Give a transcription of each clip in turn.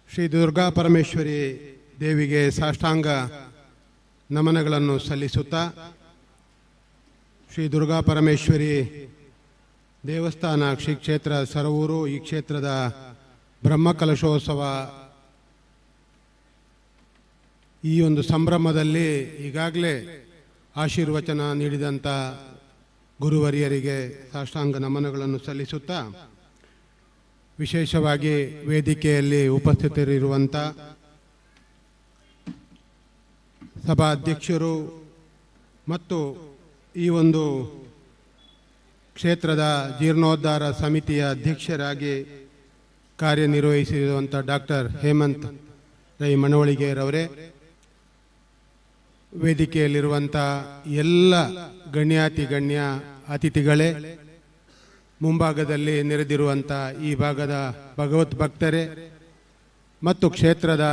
ಶ್ರೀ ದುರ್ಗಾ ಪರಮೇಶ್ವರಿ ದೇವಿಗೆ ಸಾಷ್ಟಾಂಗ ನಮನಗಳನ್ನು ಸಲ್ಲಿಸುತ್ತಾ, ಶ್ರೀ ದುರ್ಗಾ ಪರಮೇಶ್ವರಿ ದೇವಸ್ಥಾನ ಶ್ರೀ ಕ್ಷೇತ್ರ ಸರವೂರು, ಈ ಕ್ಷೇತ್ರದ ಬ್ರಹ್ಮಕಲಶೋತ್ಸವ ಈ ಒಂದು ಸಂಭ್ರಮದಲ್ಲಿ ಈಗಾಗಲೇ ಆಶೀರ್ವಚನ ನೀಡಿದಂಥ ಗುರುವರಿಯರಿಗೆ ಸಾಷ್ಟಾಂಗ ನಮನಗಳನ್ನು ಸಲ್ಲಿಸುತ್ತಾ, ವಿಶೇಷವಾಗಿ ವೇದಿಕೆಯಲ್ಲಿ ಉಪಸ್ಥಿತರಿರುವಂಥ ಸಭಾಧ್ಯಕ್ಷರು ಮತ್ತು ಈ ಒಂದು ಕ್ಷೇತ್ರದ ಜೀರ್ಣೋದ್ಧಾರ ಸಮಿತಿಯ ಅಧ್ಯಕ್ಷರಾಗಿ ಕಾರ್ಯನಿರ್ವಹಿಸಿರುವಂಥ ಡಾಕ್ಟರ್ ಹೇಮಂತ್ ರೈ ಮನವಳಿಗೆರವರೇ, ವೇದಿಕೆಯಲ್ಲಿರುವಂಥ ಎಲ್ಲ ಗಣ್ಯಾತಿ ಗಣ್ಯ ಅತಿಥಿಗಳೇ, ಮುಂಭಾಗದಲ್ಲಿ ನೆರೆದಿರುವಂಥ ಈ ಭಾಗದ ಭಗವತ್ ಭಕ್ತರೇ ಮತ್ತು ಕ್ಷೇತ್ರದ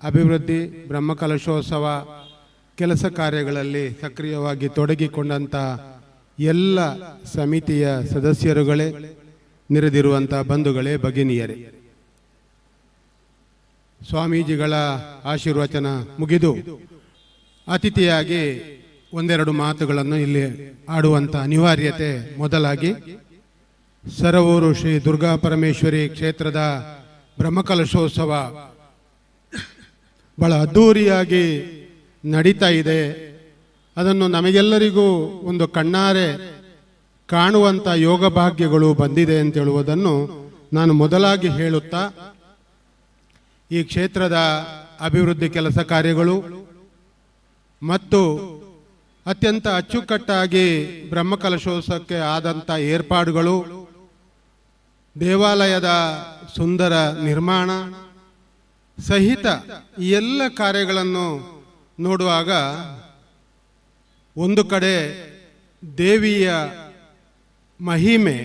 ಅಭಿವೃದ್ಧಿ ಬ್ರಹ್ಮಕಲಶೋತ್ಸವ ಕೆಲಸ ಕಾರ್ಯಗಳಲ್ಲಿ ಸಕ್ರಿಯವಾಗಿ ತೊಡಗಿಕೊಂಡಂಥ ಎಲ್ಲ ಸಮಿತಿಯ ಸದಸ್ಯರುಗಳೇ, ನೆರೆದಿರುವಂಥ ಬಂಧುಗಳೇ, ಭಗಿನಿಯರೇ, ಸ್ವಾಮೀಜಿಗಳ ಆಶೀರ್ವಚನ ಮುಗಿದು ಅತಿಥಿಯಾಗಿ ಒಂದೆರಡು ಮಾತುಗಳನ್ನು ಇಲ್ಲಿ ಆಡುವಂಥ ಅನಿವಾರ್ಯತೆ. ಮೊದಲಾಗಿ ಸರವೂರು ಶ್ರೀ ದುರ್ಗಾ ಪರಮೇಶ್ವರಿ ಕ್ಷೇತ್ರದ ಬ್ರಹ್ಮಕಲಶೋತ್ಸವ ಬಹಳ ಅದ್ಧೂರಿಯಾಗಿ ನಡೀತಾ ಇದೆ. ಅದನ್ನು ನಮಗೆಲ್ಲರಿಗೂ ಒಂದು ಕಣ್ಣಾರೆ ಕಾಣುವಂಥ ಯೋಗ ಭಾಗ್ಯಗಳು ಬಂದಿದೆ ಅಂತ ಹೇಳುವುದನ್ನು ನಾನು ಮೊದಲಾಗಿ ಹೇಳುತ್ತಾ, ಈ ಕ್ಷೇತ್ರದ ಅಭಿವೃದ್ಧಿ ಕೆಲಸ ಕಾರ್ಯಗಳು ಮತ್ತು ಅತ್ಯಂತ ಅಚ್ಚುಕಟ್ಟಾಗಿ ಬ್ರಹ್ಮಕಲಶೋತ್ಸವಕ್ಕೆ ಆದಂಥ ಏರ್ಪಾಡುಗಳು, ದೇವಾಲಯದ ಸುಂದರ ನಿರ್ಮಾಣ ಸಹಿತ ಈ ಎಲ್ಲ ಕಾರ್ಯಗಳನ್ನು ನೋಡುವಾಗ ಒಂದು ಕಡೆ ದೇವಿಯ ಮಹಿಮೆ,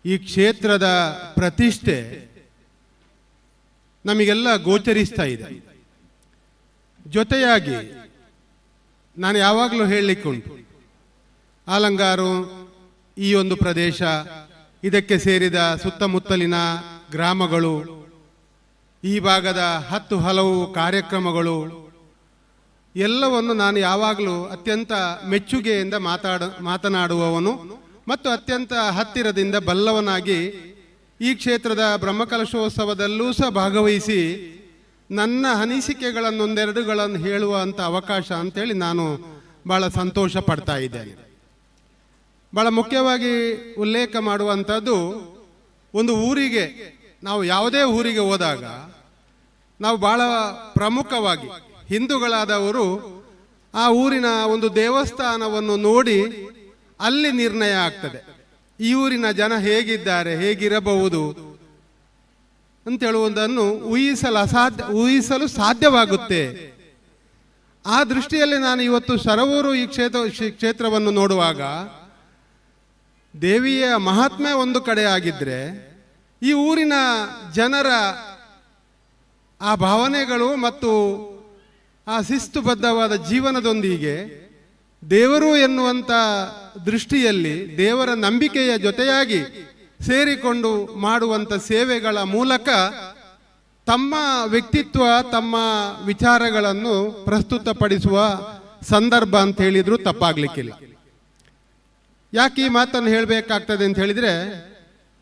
ಈ ಕ್ಷೇತ್ರದ ಪ್ರತಿಷ್ಠೆ ನಮಗೆಲ್ಲ ಗೋಚರಿಸ್ತಾ ಇದೆ. ಜೊತೆಯಾಗಿ ನಾನು ಯಾವಾಗಲೂ ಹೇಳಲಿಕ್ಕುಂಟು, ಆಲಂಗಾರು ಈ ಒಂದು ಪ್ರದೇಶ, ಇದಕ್ಕೆ ಸೇರಿದ ಸುತ್ತಮುತ್ತಲಿನ ಗ್ರಾಮಗಳು, ಈ ಭಾಗದ ಹಲವು ಕಾರ್ಯಕ್ರಮಗಳು ಎಲ್ಲವನ್ನು ನಾನು ಯಾವಾಗಲೂ ಅತ್ಯಂತ ಮೆಚ್ಚುಗೆಯಿಂದ ಮಾತನಾಡುವವನು ಮತ್ತು ಅತ್ಯಂತ ಹತ್ತಿರದಿಂದ ಬಲ್ಲವನಾಗಿ ಈ ಕ್ಷೇತ್ರದ ಬ್ರಹ್ಮಕಲಶೋತ್ಸವದಲ್ಲೂ ಸಹ ಭಾಗವಹಿಸಿ ನನ್ನ ಅನಿಸಿಕೆಗಳನ್ನೊಂದೆರಡುಗಳನ್ನು ಹೇಳುವಂಥ ಅವಕಾಶ ಅಂತೇಳಿ ನಾನು ಭಾಳ ಸಂತೋಷ ಪಡ್ತಾ ಇದ್ದೇನೆ. ಭಾಳ ಮುಖ್ಯವಾಗಿ ಉಲ್ಲೇಖ ಮಾಡುವಂಥದ್ದು, ಒಂದು ಊರಿಗೆ, ನಾವು ಯಾವುದೇ ಊರಿಗೆ ಹೋದಾಗ ನಾವು ಭಾಳ ಪ್ರಮುಖವಾಗಿ ಹಿಂದೂಗಳಾದವರು ಆ ಊರಿನ ಒಂದು ದೇವಸ್ಥಾನವನ್ನು ನೋಡಿ ಅಲ್ಲಿ ನಿರ್ಣಯ ಆಗ್ತದೆ, ಈ ಊರಿನ ಜನ ಹೇಗಿದ್ದಾರೆ, ಹೇಗಿರಬಹುದು ಅಂತ ಹೇಳುವುದನ್ನು ಊಹಿಸಲು ಸಾಧ್ಯವಾಗುತ್ತೆ. ಆ ದೃಷ್ಟಿಯಲ್ಲಿ ನಾನು ಇವತ್ತು ಸರವೂರು ಈ ಕ್ಷೇತ್ರವನ್ನು ನೋಡುವಾಗ ದೇವಿಯ ಮಹಾತ್ಮೆ ಒಂದು ಕಡೆ ಆಗಿದ್ರೆ, ಈ ಊರಿನ ಜನರ ಆ ಭಾವನೆಗಳು ಮತ್ತು ಆ ಶಿಸ್ತುಬದ್ಧವಾದ ಜೀವನದೊಂದಿಗೆ ದೇವರು ಎನ್ನುವಂಥ ದೃಷ್ಟಿಯಲ್ಲಿ ದೇವರ ನಂಬಿಕೆಯ ಜೊತೆಯಾಗಿ ಸೇರಿಕೊಂಡು ಮಾಡುವಂಥ ಸೇವೆಗಳ ಮೂಲಕ ತಮ್ಮ ವ್ಯಕ್ತಿತ್ವ, ತಮ್ಮ ವಿಚಾರಗಳನ್ನು ಪ್ರಸ್ತುತಪಡಿಸುವ ಸಂದರ್ಭ ಅಂತ ಹೇಳಿದ್ರು ತಪ್ಪಾಗ್ಲಿಕ್ಕಿಲ್ಲ. ಯಾಕೆ ಈ ಮಾತನ್ನು ಹೇಳಬೇಕಾಗ್ತದೆ ಅಂತ ಹೇಳಿದರೆ,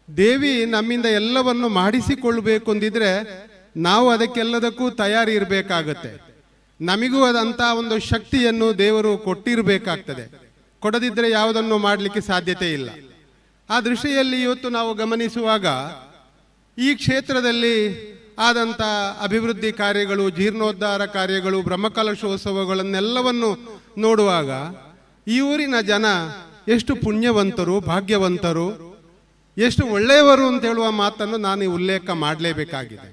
ದೇವಿ ನಮ್ಮಿಂದ ಎಲ್ಲವನ್ನು ಮಾಡಿಸಿಕೊಳ್ಬೇಕು ಅಂದಿದ್ರೆ ನಾವು ಅದಕ್ಕೆಲ್ಲದಕ್ಕೂ ತಯಾರಿ ಇರಬೇಕಾಗತ್ತೆ. ನಮಗೂ ಅದಂಥ ಒಂದು ಶಕ್ತಿಯನ್ನು ದೇವರು ಕೊಟ್ಟಿರಬೇಕಾಗ್ತದೆ. ಕೊಡದಿದ್ದರೆ ಯಾವುದನ್ನು ಮಾಡಲಿಕ್ಕೆ ಸಾಧ್ಯತೆ ಇಲ್ಲ. ಆ ದೃಷ್ಟಿಯಲ್ಲಿ ಇವತ್ತು ನಾವು ಗಮನಿಸುವಾಗ ಈ ಕ್ಷೇತ್ರದಲ್ಲಿ ಆದಂಥ ಅಭಿವೃದ್ಧಿ ಕಾರ್ಯಗಳು, ಜೀರ್ಣೋದ್ಧಾರ ಕಾರ್ಯಗಳು, ಬ್ರಹ್ಮಕಲಶೋತ್ಸವಗಳನ್ನೆಲ್ಲವನ್ನು ನೋಡುವಾಗ ಈ ಊರಿನ ಜನ ಎಷ್ಟು ಪುಣ್ಯವಂತರು, ಭಾಗ್ಯವಂತರು, ಎಷ್ಟು ಒಳ್ಳೆಯವರು ಅಂತ ಹೇಳುವ ಮಾತನ್ನು ನಾನು ಉಲ್ಲೇಖ ಮಾಡಲೇಬೇಕಾಗಿದೆ.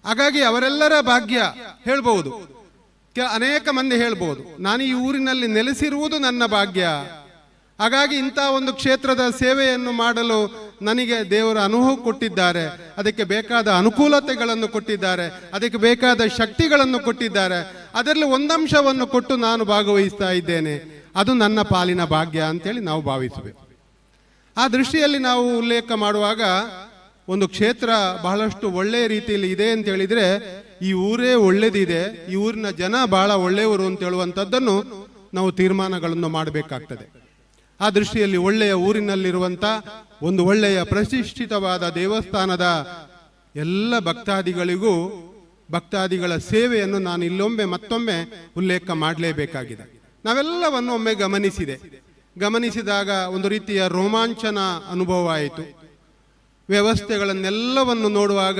ಹಾಗಾಗಿ ಅವರೆಲ್ಲರ ಭಾಗ್ಯ ಹೇಳ್ಬಹುದು, ಅನೇಕ ಮಂದಿ ಹೇಳ್ಬೋದು, ನಾನು ಈ ಊರಿನಲ್ಲಿ ನೆಲೆಸಿರುವುದು ನನ್ನ ಭಾಗ್ಯ, ಹಾಗಾಗಿ ಇಂಥ ಒಂದು ಕ್ಷೇತ್ರದ ಸೇವೆಯನ್ನು ಮಾಡಲು ನನಗೆ ದೇವರ ಅನುಭವ ಕೊಟ್ಟಿದ್ದಾರೆ, ಅದಕ್ಕೆ ಬೇಕಾದ ಅನುಕೂಲತೆಗಳನ್ನು ಕೊಟ್ಟಿದ್ದಾರೆ, ಅದಕ್ಕೆ ಬೇಕಾದ ಶಕ್ತಿಗಳನ್ನು ಕೊಟ್ಟಿದ್ದಾರೆ, ಅದರಲ್ಲಿ ಒಂದಂಶವನ್ನು ಕೊಟ್ಟು ನಾನು ಭಾಗವಹಿಸ್ತಾ ಇದ್ದೇನೆ, ಅದು ನನ್ನ ಪಾಲಿನ ಭಾಗ್ಯ ಅಂತೇಳಿ ನಾವು ಭಾವಿಸಬೇಕು. ಆ ದೃಷ್ಟಿಯಲ್ಲಿ ನಾವು ಉಲ್ಲೇಖ ಮಾಡುವಾಗ ಒಂದು ಕ್ಷೇತ್ರ ಬಹಳಷ್ಟು ಒಳ್ಳೆಯ ರೀತಿಯಲ್ಲಿ ಇದೆ ಅಂತ ಹೇಳಿದ್ರೆ ಈ ಊರೇ ಒಳ್ಳೇದಿದೆ, ಈ ಊರಿನ ಜನ ಬಹಳ ಒಳ್ಳೆಯವರು ಅಂತ ಹೇಳುವಂಥದ್ದನ್ನು ನಾವು ತೀರ್ಮಾನಗಳನ್ನು ಮಾಡಬೇಕಾಗ್ತದೆ. ಆ ದೃಷ್ಟಿಯಲ್ಲಿ ಒಳ್ಳೆಯ ಊರಿನಲ್ಲಿರುವಂಥ ಒಂದು ಒಳ್ಳೆಯ ಪ್ರತಿಷ್ಠಿತವಾದ ದೇವಸ್ಥಾನದ ಎಲ್ಲ ಭಕ್ತಾದಿಗಳಿಗೂ ಭಕ್ತಾದಿಗಳ ಸೇವೆಯನ್ನು ನಾನು ಇಲ್ಲೊಮ್ಮೆ ಮತ್ತೊಮ್ಮೆ ಉಲ್ಲೇಖ ಮಾಡಲೇಬೇಕಾಗಿದೆ. ನಾವೆಲ್ಲವನ್ನು ಒಮ್ಮೆ ಗಮನಿಸಿದಾಗ ಒಂದು ರೀತಿಯ ರೋಮಾಂಚನ ಅನುಭವ ಆಯಿತು. ವ್ಯವಸ್ಥೆಗಳನ್ನೆಲ್ಲವನ್ನು ನೋಡುವಾಗ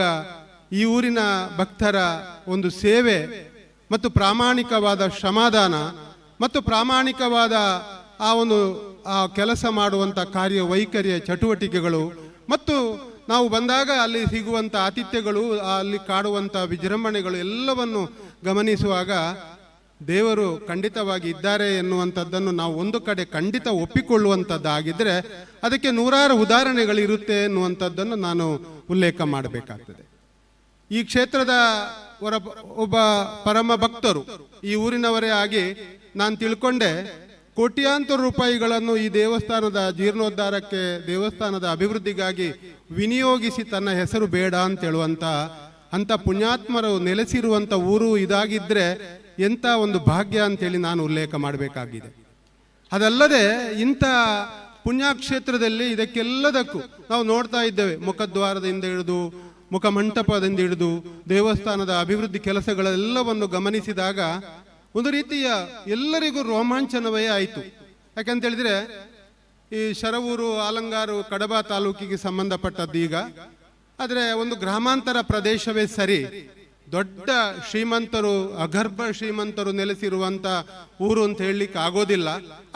ಈ ಊರಿನ ಭಕ್ತರ ಒಂದು ಸೇವೆ ಮತ್ತು ಪ್ರಾಮಾಣಿಕವಾದ ಶ್ರಮದಾನ ಮತ್ತು ಪ್ರಾಮಾಣಿಕವಾದ ಆ ಕೆಲಸ ಮಾಡುವಂಥ ಕಾರ್ಯವೈಖರಿಯ ಚಟುವಟಿಕೆಗಳು ಮತ್ತು ನಾವು ಬಂದಾಗ ಅಲ್ಲಿ ಸಿಗುವಂಥ ಆತಿಥ್ಯಗಳು, ಅಲ್ಲಿ ಕಾಡುವಂಥ ವಿಜೃಂಭಣೆಗಳು ಎಲ್ಲವನ್ನು ಗಮನಿಸುವಾಗ ದೇವರು ಖಂಡಿತವಾಗಿ ಇದ್ದಾರೆ ಎನ್ನುವಂಥದ್ದನ್ನು ನಾವು ಒಂದು ಕಡೆ ಖಂಡಿತ ಒಪ್ಪಿಕೊಳ್ಳುವಂಥದ್ದಾಗಿದ್ದರೆ ಅದಕ್ಕೆ ನೂರಾರು ಉದಾಹರಣೆಗಳಿರುತ್ತೆ ಎನ್ನುವಂಥದ್ದನ್ನು ನಾನು ಉಲ್ಲೇಖ ಮಾಡಬೇಕಾಗ್ತದೆ. ಈ ಕ್ಷೇತ್ರದ ಒಬ್ಬ ಪರಮ ಭಕ್ತರು, ಈ ಊರಿನವರೇ ಆಗಿ ನಾನು ತಿಳ್ಕೊಂಡೆ, ಕೋಟ್ಯಾಂತರ ರೂಪಾಯಿಗಳನ್ನು ಈ ದೇವಸ್ಥಾನದ ಜೀರ್ಣೋದ್ಧಾರಕ್ಕೆ, ದೇವಸ್ಥಾನದ ಅಭಿವೃದ್ಧಿಗಾಗಿ ವಿನಿಯೋಗಿಸಿ ತನ್ನ ಹೆಸರು ಬೇಡ ಅಂತ ಹೇಳುವಂಥ ಅಂಥ ಪುಣ್ಯಾತ್ಮರು ನೆಲೆಸಿರುವಂಥ ಊರು ಇದಾಗಿದ್ದರೆ ಎಂಥ ಒಂದು ಭಾಗ್ಯ ಅಂತೇಳಿ ನಾನು ಉಲ್ಲೇಖ ಮಾಡಬೇಕಾಗಿದೆ. ಅದಲ್ಲದೆ ಇಂಥ ಪುಣ್ಯಕ್ಷೇತ್ರದಲ್ಲಿ ಇದಕ್ಕೆಲ್ಲದಕ್ಕೂ ನಾವು ನೋಡ್ತಾ ಇದ್ದೇವೆ, ಮುಖದ್ವಾರದಿಂದ ಹಿಡಿದು ಮುಖಮಂಟಪದಿಂದ ಹಿಡಿದು ದೇವಸ್ಥಾನದ ಅಭಿವೃದ್ಧಿ ಕೆಲಸಗಳೆಲ್ಲವನ್ನು ಗಮನಿಸಿದಾಗ ಒಂದು ರೀತಿಯ ಎಲ್ಲರಿಗೂ ರೋಮಾಂಚನವೇ ಆಯಿತು. ಯಾಕಂತ ಹೇಳಿದ್ರೆ ಈ ಶರವೂರು, ಆಲಂಗಾರು, ಕಡಬ ತಾಲೂಕಿಗೆ ಸಂಬಂಧಪಟ್ಟದ್ದು ಈಗ. ಆದರೆ ಒಂದು ಗ್ರಾಮಾಂತರ ಪ್ರದೇಶವೇ ಸರಿ, ದೊಡ್ಡ ಶ್ರೀಮಂತರು, ಅಗರ್ಭ ಶ್ರೀಮಂತರು ನೆಲೆಸಿರುವಂಥ ಊರು ಅಂತ ಹೇಳಲಿಕ್ಕೆ ಆಗೋದಿಲ್ಲ.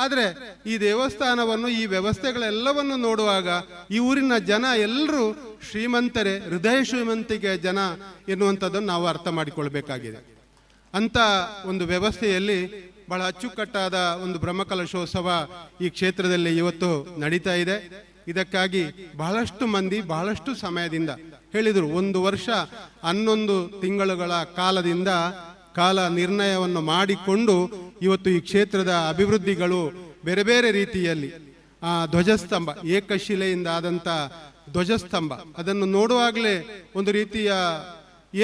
ಆದರೆ ಈ ದೇವಸ್ಥಾನವನ್ನು, ಈ ವ್ಯವಸ್ಥೆಗಳೆಲ್ಲವನ್ನು ನೋಡುವಾಗ ಈ ಊರಿನ ಜನ ಎಲ್ಲರೂ ಶ್ರೀಮಂತರೇ, ಹೃದಯ ಶ್ರೀಮಂತಿಗೆ ಜನ ಎನ್ನುವಂಥದ್ದನ್ನು ನಾವು ಅರ್ಥ ಮಾಡಿಕೊಳ್ಬೇಕಾಗಿದೆ. ಅಂಥ ಒಂದು ವ್ಯವಸ್ಥೆಯಲ್ಲಿ ಬಹಳ ಅಚ್ಚುಕಟ್ಟಾದ ಒಂದು ಬ್ರಹ್ಮಕಲಶೋತ್ಸವ ಈ ಕ್ಷೇತ್ರದಲ್ಲಿ ಇವತ್ತು ನಡೀತಾ ಇದೆ. ಇದಕ್ಕಾಗಿ ಬಹಳಷ್ಟು ಮಂದಿ ಬಹಳಷ್ಟು ಸಮಯದಿಂದ ಹೇಳಿದರು, 1 ವರ್ಷ 11 ತಿಂಗಳುಗಳ ಕಾಲದಿಂದ ಕಾಲ ನಿರ್ಣಯವನ್ನು ಮಾಡಿಕೊಂಡು ಇವತ್ತು ಈ ಕ್ಷೇತ್ರದ ಅಭಿವೃದ್ಧಿಗಳು ಬೇರೆ ಬೇರೆ ರೀತಿಯಲ್ಲಿ ಧ್ವಜಸ್ತಂಭ, ಏಕಶಿಲೆಯಿಂದ ಆದಂಥ ಧ್ವಜಸ್ತಂಭ, ಅದನ್ನು ನೋಡುವಾಗಲೇ ಒಂದು ರೀತಿಯ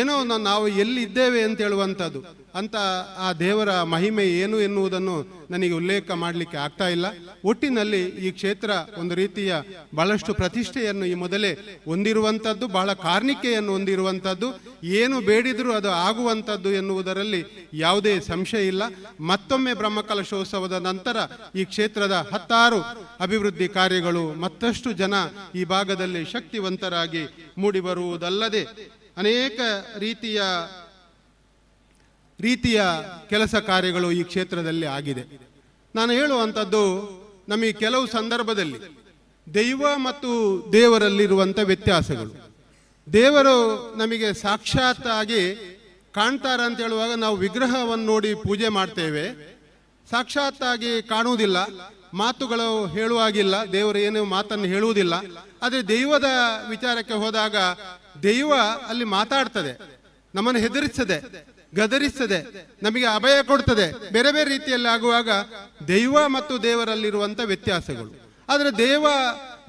ಏನೋ ನಾವು ಎಲ್ಲಿದ್ದೇವೆ ಅಂತ ಹೇಳುವಂಥದ್ದು, ಅಂತ ಆ ದೇವರ ಮಹಿಮೆ ಏನು ಎನ್ನುವುದನ್ನು ನನಗೆ ಉಲ್ಲೇಖ ಮಾಡಲಿಕ್ಕೆ ಆಗ್ತಾ ಇಲ್ಲ. ಒಟ್ಟಿನಲ್ಲಿ ಈ ಕ್ಷೇತ್ರ ಒಂದು ರೀತಿಯ ಬಹಳಷ್ಟು ಪ್ರತಿಷ್ಠೆಯನ್ನು ಈ ಮೊದಲೇ ಹೊಂದಿರುವಂಥದ್ದು, ಬಹಳ ಕಾರ್ಣಿಕೆಯನ್ನು ಹೊಂದಿರುವಂಥದ್ದು, ಏನು ಬೇಡಿದರೂ ಅದು ಆಗುವಂಥದ್ದು ಎನ್ನುವುದರಲ್ಲಿ ಯಾವುದೇ ಸಂಶಯ ಇಲ್ಲ. ಮತ್ತೊಮ್ಮೆ ಬ್ರಹ್ಮಕಲಶೋತ್ಸವದ ನಂತರ ಈ ಕ್ಷೇತ್ರದ 10 ಅಭಿವೃದ್ಧಿ ಕಾರ್ಯಗಳು, ಮತ್ತಷ್ಟು ಜನ ಈ ಭಾಗದಲ್ಲಿ ಶಕ್ತಿವಂತರಾಗಿ ಮೂಡಿ ಬರುವುದಲ್ಲದೆ ಅನೇಕ ರೀತಿಯ ಕೆಲಸ ಕಾರ್ಯಗಳು ಈ ಕ್ಷೇತ್ರದಲ್ಲಿ ಆಗಿದೆ. ನಾನು ಹೇಳುವಂಥದ್ದು, ನಮಗೆ ಕೆಲವು ಸಂದರ್ಭದಲ್ಲಿ ದೈವ ಮತ್ತು ದೇವರಲ್ಲಿರುವಂಥ ವ್ಯತ್ಯಾಸಗಳು, ದೇವರು ನಮಗೆ ಸಾಕ್ಷಾತ್ ಆಗಿ ಕಾಣ್ತಾರೆ ಅಂತ ಹೇಳುವಾಗ ನಾವು ವಿಗ್ರಹವನ್ನು ನೋಡಿ ಪೂಜೆ ಮಾಡ್ತೇವೆ, ಸಾಕ್ಷಾತ್ ಆಗಿ ಕಾಣುವುದಿಲ್ಲ, ಮಾತುಗಳು ಹೇಳುವಾಗಿಲ್ಲ, ದೇವರು ಏನು ಮಾತನ್ನು ಹೇಳುವುದಿಲ್ಲ. ಆದರೆ ದೈವದ ವಿಚಾರಕ್ಕೆ ಹೋದಾಗ ದೈವ ಅಲ್ಲಿ ಮಾತಾಡ್ತದೆ, ನಮ್ಮನ್ನು ಹೆದರಿಸ್ತದೆ, ಗದರಿಸ್ತದೆ, ನಮಗೆ ಅಭಯ ಕೊಡ್ತದೆ, ಬೇರೆ ಬೇರೆ ರೀತಿಯಲ್ಲಿ ಆಗುವಾಗ ದೈವ ಮತ್ತು ದೇವರಲ್ಲಿರುವಂಥ ವ್ಯತ್ಯಾಸಗಳು. ಆದರೆ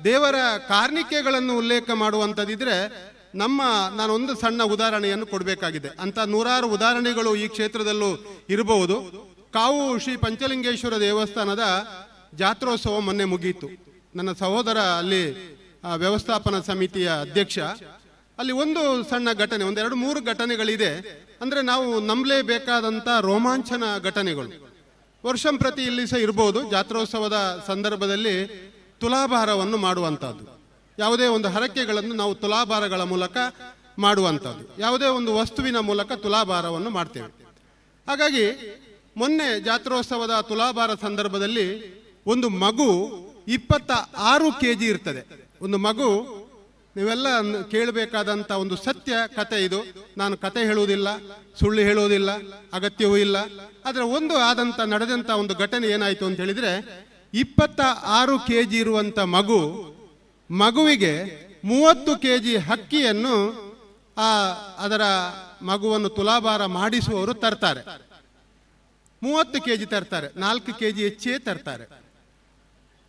ದೇವರ ಕಾರ್ಣಿಕೆಗಳನ್ನು ಉಲ್ಲೇಖ ಮಾಡುವಂಥದ್ದಿದ್ರೆ ನಾನೊಂದು ಸಣ್ಣ ಉದಾಹರಣೆಯನ್ನು ಕೊಡಬೇಕಾಗಿದೆ. ಅಂತ ನೂರಾರು ಉದಾಹರಣೆಗಳು ಈ ಕ್ಷೇತ್ರದಲ್ಲೂ ಇರಬಹುದು. ಕಾವು ಶ್ರೀ ಪಂಚಲಿಂಗೇಶ್ವರ ದೇವಸ್ಥಾನದ ಜಾತ್ರೋತ್ಸವ ಮೊನ್ನೆ ಮುಗಿಯಿತು. ನನ್ನ ಸಹೋದರ ಅಲ್ಲಿ ವ್ಯವಸ್ಥಾಪನಾ ಸಮಿತಿಯ ಅಧ್ಯಕ್ಷ. ಅಲ್ಲಿ ಒಂದು ಸಣ್ಣ ಘಟನೆ, 2-3 ಘಟನೆಗಳಿದೆ. ಅಂದರೆ ನಾವು ನಂಬಲೇಬೇಕಾದಂಥ ರೋಮಾಂಚನ ಘಟನೆಗಳು. ವರ್ಷಂಪ್ರತಿ ಇಲ್ಲಿ ಸಹ ಇರ್ಬೋದು, ಜಾತ್ರೋತ್ಸವದ ಸಂದರ್ಭದಲ್ಲಿ ತುಲಾಭಾರವನ್ನು ಮಾಡುವಂಥದ್ದು, ಯಾವುದೇ ಒಂದು ಹರಕೆಗಳನ್ನು ನಾವು ತುಲಾಭಾರಗಳ ಮೂಲಕ ಮಾಡುವಂಥದ್ದು, ಯಾವುದೇ ಒಂದು ವಸ್ತುವಿನ ಮೂಲಕ ತುಲಾಭಾರವನ್ನು ಮಾಡ್ತೇವೆ. ಹಾಗಾಗಿ ಮೊನ್ನೆ ಜಾತ್ರೋತ್ಸವದ ತುಲಾಭಾರ ಸಂದರ್ಭದಲ್ಲಿ ಒಂದು ಮಗು 26 kg ಇರ್ತದೆ. ಒಂದು ಮಗು, ನೀವೆಲ್ಲ ಕೇಳಬೇಕಾದಂಥ ಒಂದು ಸತ್ಯ ಕತೆ ಇದು. ನಾನು ಕತೆ ಹೇಳುವುದಿಲ್ಲ, ಸುಳ್ಳು ಹೇಳುವುದಿಲ್ಲ, ಅಗತ್ಯವೂ ಇಲ್ಲ. ಆದರೆ ನಡೆದಂಥ ಒಂದು ಘಟನೆ ಏನಾಯಿತು ಅಂತ ಹೇಳಿದರೆ, 26 kg ಇರುವಂಥ ಮಗುವಿಗೆ 30 kg ಹಕ್ಕಿಯನ್ನು ಅದರ ಮಗುವನ್ನು ತುಲಾಭಾರ ಮಾಡಿಸುವವರು ತರ್ತಾರೆ. 30 kg ತರ್ತಾರೆ, 4 kg ಹೆಚ್ಚೇ ತರ್ತಾರೆ.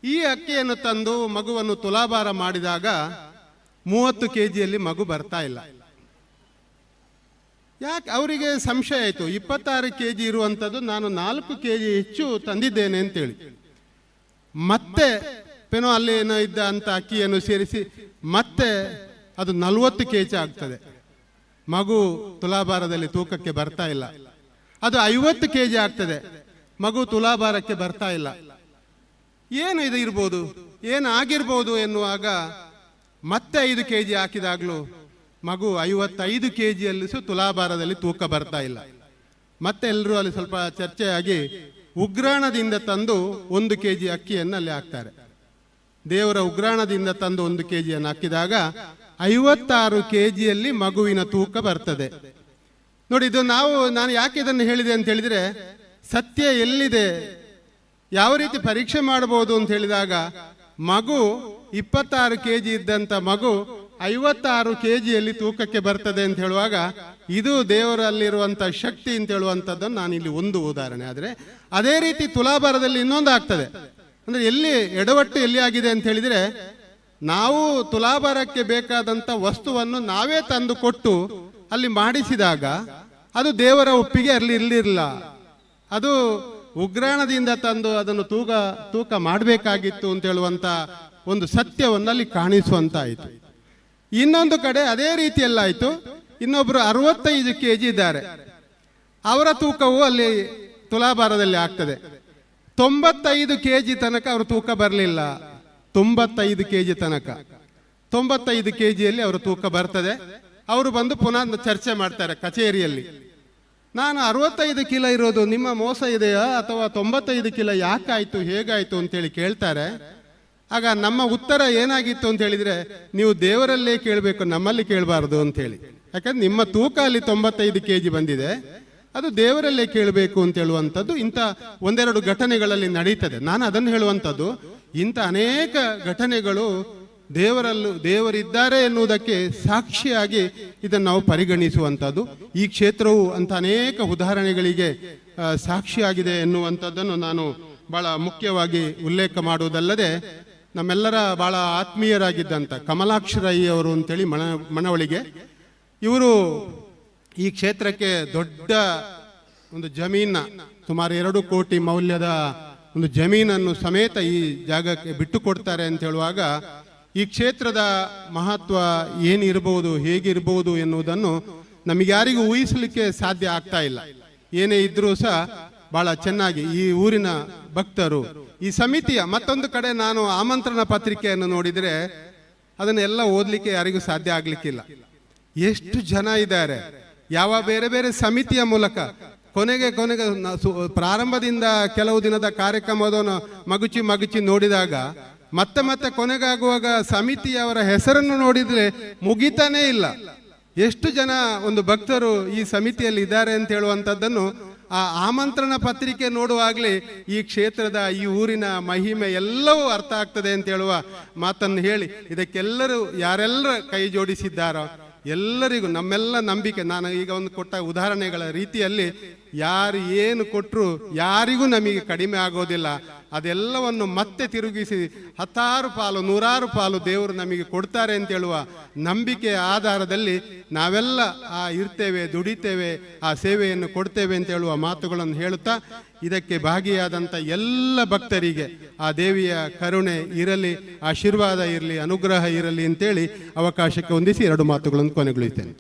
ಈ ಅಕ್ಕಿಯನ್ನು ತಂದು ಮಗುವನ್ನು ತುಲಾಭಾರ ಮಾಡಿದಾಗ 30 kg ಮಗು ಬರ್ತಾ ಇಲ್ಲ. ಯಾಕೆ ಅವರಿಗೆ ಸಂಶಯ ಆಯಿತು, 26 kg ಇರುವಂಥದ್ದು ನಾನು 4 kg ಹೆಚ್ಚು ತಂದಿದ್ದೇನೆ ಅಂತೇಳಿ. ಮತ್ತೆ ಪೆನೋ ಅಲ್ಲಿ ಏನೋ ಇದ್ದ ಅಂತ ಅಕ್ಕಿಯನ್ನು ಸೇರಿಸಿ ಮತ್ತೆ ಅದು 40 kg ಆಗ್ತದೆ. ಮಗು ತುಲಾಭಾರದಲ್ಲಿ ತೂಕಕ್ಕೆ ಬರ್ತಾ ಇಲ್ಲ. ಅದು 50 kg ಆಗ್ತದೆ, ಮಗು ತುಲಾಭಾರಕ್ಕೆ ಬರ್ತಾ ಇಲ್ಲ. ಏನು ಇದು ಇರ್ಬೋದು, ಏನು ಆಗಿರ್ಬೋದು ಎನ್ನುವಾಗ ಮತ್ತೆ 5 kg ಹಾಕಿದಾಗಲೂ ಮಗು 55 kg ತುಲಾಭಾರದಲ್ಲಿ ತೂಕ ಬರ್ತಾ ಇಲ್ಲ. ಮತ್ತೆ ಎಲ್ಲರೂ ಅಲ್ಲಿ ಸ್ವಲ್ಪ ಚರ್ಚೆಯಾಗಿ ಉಗ್ರಾಣದಿಂದ ತಂದು 1 kg ಅಕ್ಕಿಯನ್ನು ಅಲ್ಲಿ ಹಾಕ್ತಾರೆ. ದೇವರ ಉಗ್ರಾಣದಿಂದ ತಂದು 1 kg ಹಾಕಿದಾಗ 56 kg ಮಗುವಿನ ತೂಕ ಬರ್ತದೆ. ನೋಡಿ, ಇದು ನಾನು ಯಾಕೆ ಇದನ್ನು ಹೇಳಿದೆ ಅಂತ ಹೇಳಿದ್ರೆ, ಸತ್ಯ ಎಲ್ಲಿದೆ, ಯಾವ ರೀತಿ ಪರೀಕ್ಷೆ ಮಾಡಬಹುದು ಅಂತ ಹೇಳಿದಾಗ, ಮಗು 26 kg ಇದ್ದಂತ ಮಗು 56 kg ತೂಕಕ್ಕೆ ಬರ್ತದೆ ಅಂತ ಹೇಳುವಾಗ, ಇದು ದೇವರಲ್ಲಿರುವಂತ ಶಕ್ತಿ ಅಂತ ಹೇಳುವಂಥದ್ದನ್ನು ನಾನು ಇಲ್ಲಿ ಒಂದು ಉದಾಹರಣೆ. ಆದರೆ ಅದೇ ರೀತಿ ತುಲಾಭಾರದಲ್ಲಿ ಇನ್ನೊಂದು ಆಗ್ತದೆ. ಅಂದ್ರೆ ಎಲ್ಲಿ ಎಡವಟ್ಟು ಎಲ್ಲಿ ಆಗಿದೆ ಅಂತ ಹೇಳಿದ್ರೆ, ನಾವು ತುಲಾಭಾರಕ್ಕೆ ಬೇಕಾದಂತ ವಸ್ತುವನ್ನು ನಾವೇ ತಂದು ಕೊಟ್ಟು ಅಲ್ಲಿ ಮಾಡಿಸಿದಾಗ ಅದು ದೇವರ ಒಪ್ಪಿಗೆ ಅಲ್ಲಿ ಇರಲಿಲ್ಲ. ಅದು ಉಗ್ರಾಣದಿಂದ ತಂದು ಅದನ್ನು ತೂಕ ಮಾಡಬೇಕಾಗಿತ್ತು ಅಂತ ಹೇಳುವಂತ ಒಂದು ಸತ್ಯವನ್ನು ಅಲ್ಲಿ ಕಾಣಿಸುವಂತ ಆಯಿತು. ಇನ್ನೊಂದು ಕಡೆ ಅದೇ ರೀತಿಯಲ್ಲಾಯಿತು. ಇನ್ನೊಬ್ರು 65 kg ಇದ್ದಾರೆ, ಅವರ ತೂಕವು ಅಲ್ಲಿ ತುಲಾಭಾರದಲ್ಲಿ ಆಗ್ತದೆ. 95 kg ತನಕ ಅವ್ರ ತೂಕ ಬರಲಿಲ್ಲ. 95 kg ತನಕ 95 kg ಅವರ ತೂಕ ಬರ್ತದೆ. ಅವರು ಬಂದು ಪುನಃ ಚರ್ಚೆ ಮಾಡ್ತಾರೆ ಕಚೇರಿಯಲ್ಲಿ. ನಾನು 65 ಕಿಲೋ ಇರೋದು ನಿಮ್ಮ ಮೋಸ ಇದೆಯಾ ಅಥವಾ 95 ಕಿಲೋ ಯಾಕಾಯ್ತು ಹೇಗಾಯ್ತು ಅಂತೇಳಿ ಕೇಳ್ತಾರೆ. ಆಗ ನಮ್ಮ ಉತ್ತರ ಏನಾಗಿತ್ತು ಅಂತ ಹೇಳಿದ್ರೆ, ನೀವು ದೇವರಲ್ಲೇ ಕೇಳಬೇಕು, ನಮ್ಮಲ್ಲಿ ಕೇಳಬಾರ್ದು ಅಂತ ಹೇಳಿ. ಯಾಕಂದ್ರೆ ನಿಮ್ಮ ತೂಕ ಅಲ್ಲಿ 95 kg ಬಂದಿದೆ, ಅದು ದೇವರಲ್ಲೇ ಕೇಳಬೇಕು ಅಂತ ಹೇಳುವಂಥದ್ದು ಇಂಥ ಒಂದೆರಡು ಘಟನೆಗಳಲ್ಲಿ ನಡೀತದೆ. ನಾನು ಅದನ್ನು ಹೇಳುವಂಥದ್ದು, ಇಂಥ ಅನೇಕ ಘಟನೆಗಳು ದೇವರಿದ್ದಾರೆ ಎನ್ನುವುದಕ್ಕೆ ಸಾಕ್ಷಿಯಾಗಿ ಇದನ್ನು ನಾವು ಪರಿಗಣಿಸುವಂಥದ್ದು. ಈ ಕ್ಷೇತ್ರವು ಅಂತ ಅನೇಕ ಉದಾಹರಣೆಗಳಿಗೆ ಸಾಕ್ಷಿಯಾಗಿದೆ ಎನ್ನುವಂಥದ್ದನ್ನು ನಾನು ಬಹಳ ಮುಖ್ಯವಾಗಿ ಉಲ್ಲೇಖ ಮಾಡುವುದಲ್ಲದೆ, ನಮ್ಮೆಲ್ಲರ ಬಹಳ ಆತ್ಮೀಯರಾಗಿದ್ದಂಥ ಕಮಲಾಕ್ಷ ರೈ ಅವರು ಅಂತೇಳಿ ಮನವಳಿಗೆ, ಇವರು ಈ ಕ್ಷೇತ್ರಕ್ಕೆ ದೊಡ್ಡ ಒಂದು ಜಮೀನ, ಸುಮಾರು 2 ಕೋಟಿ ಮೌಲ್ಯದ ಒಂದು ಜಮೀನನ್ನು ಸಮೇತ ಈ ಜಾಗಕ್ಕೆ ಬಿಟ್ಟು ಕೊಡ್ತಾರೆ ಅಂತ ಹೇಳುವಾಗ, ಈ ಕ್ಷೇತ್ರದ ಮಹತ್ವ ಏನಿರಬಹುದು, ಹೇಗಿರಬಹುದು ಎನ್ನುವುದನ್ನು ನಮಗ್ಯಾರಿಗೂ ಊಹಿಸಲಿಕ್ಕೆ ಸಾಧ್ಯ ಆಗ್ತಾ ಇಲ್ಲ. ಏನೇ ಇದ್ರೂ ಸಹ ಬಹಳ ಚೆನ್ನಾಗಿ ಈ ಊರಿನ ಭಕ್ತರು, ಈ ಸಮಿತಿಯ ಮತ್ತೊಂದು ಕಡೆ ನಾನು ಆಮಂತ್ರಣ ಪತ್ರಿಕೆಯನ್ನು ನೋಡಿದರೆ ಅದನ್ನೆಲ್ಲ ಓದಲಿಕ್ಕೆ ಯಾರಿಗೂ ಸಾಧ್ಯ ಆಗ್ಲಿಕ್ಕಿಲ್ಲ. ಎಷ್ಟು ಜನ ಇದ್ದಾರೆ, ಯಾವ ಬೇರೆ ಬೇರೆ ಸಮಿತಿಯ ಮೂಲಕ ಕೊನೆಗೆ ಪ್ರಾರಂಭದಿಂದ ಕೆಲವು ದಿನದ ಕಾರ್ಯಕ್ರಮವನ್ನು ಮಗುಚಿ ನೋಡಿದಾಗ ಮತ್ತೆ ಕೊನೆಗಾಗುವಾಗ ಸಮಿತಿಯವರ ಹೆಸರನ್ನು ನೋಡಿದ್ರೆ ಮುಗಿತಾನೇ ಇಲ್ಲ. ಎಷ್ಟು ಜನ ಒಂದು ಭಕ್ತರು ಈ ಸಮಿತಿಯಲ್ಲಿ ಇದ್ದಾರೆ ಅಂತ ಹೇಳುವಂಥದ್ದನ್ನು ಆ ಆಮಂತ್ರಣ ಪತ್ರಿಕೆ ನೋಡುವಾಗಲೇ ಈ ಕ್ಷೇತ್ರದ ಈ ಊರಿನ ಮಹಿಮೆ ಎಲ್ಲವೂ ಅರ್ಥ ಆಗ್ತದೆ ಅಂತ ಹೇಳುವ ಮಾತನ್ನು ಹೇಳಿ, ಇದಕ್ಕೆಲ್ಲರೂ ಯಾರೆಲ್ಲರ ಕೈ ಜೋಡಿಸಿದ್ದಾರೋ ಎಲ್ಲರಿಗೂ ನಮ್ಮೆಲ್ಲ ನಂಬಿಕೆ, ನಾನು ಈಗ ಒಂದು ಕೊಟ್ಟ ಉದಾಹರಣೆಗಳ ರೀತಿಯಲ್ಲಿ ಯಾರು ಏನು ಕೊಟ್ಟರು ಯಾರಿಗೂ ನಮಗೆ ಕಡಿಮೆ ಆಗೋದಿಲ್ಲ. ಅದೆಲ್ಲವನ್ನು ಮತ್ತೆ ತಿರುಗಿಸಿ 10 ಪಾಲು 100 ಪಾಲು ದೇವರು ನಮಗೆ ಕೊಡ್ತಾರೆ ಅಂತ ಹೇಳುವ ನಂಬಿಕೆಯ ಆಧಾರದಲ್ಲಿ ನಾವೆಲ್ಲ ಇರ್ತೇವೆ, ದುಡಿತೇವೆ, ಆ ಸೇವೆಯನ್ನು ಕೊಡ್ತೇವೆ ಅಂತ ಹೇಳುವ ಮಾತುಗಳನ್ನು ಹೇಳುತ್ತಾ, ಇದಕ್ಕೆ ಭಾಗಿಯಾದಂಥ ಎಲ್ಲ ಭಕ್ತರಿಗೆ ಆ ದೇವಿಯ ಕರುಣೆ ಇರಲಿ, ಆಶೀರ್ವಾದ ಇರಲಿ, ಅನುಗ್ರಹ ಇರಲಿ ಅಂತೇಳಿ ಅವಕಾಶಕ್ಕೆ ಹೊಂದಿಸಿ 2 ಮಾತುಗಳನ್ನು ಕೊನೆಗೊಳಿಸ್ತೇನೆ.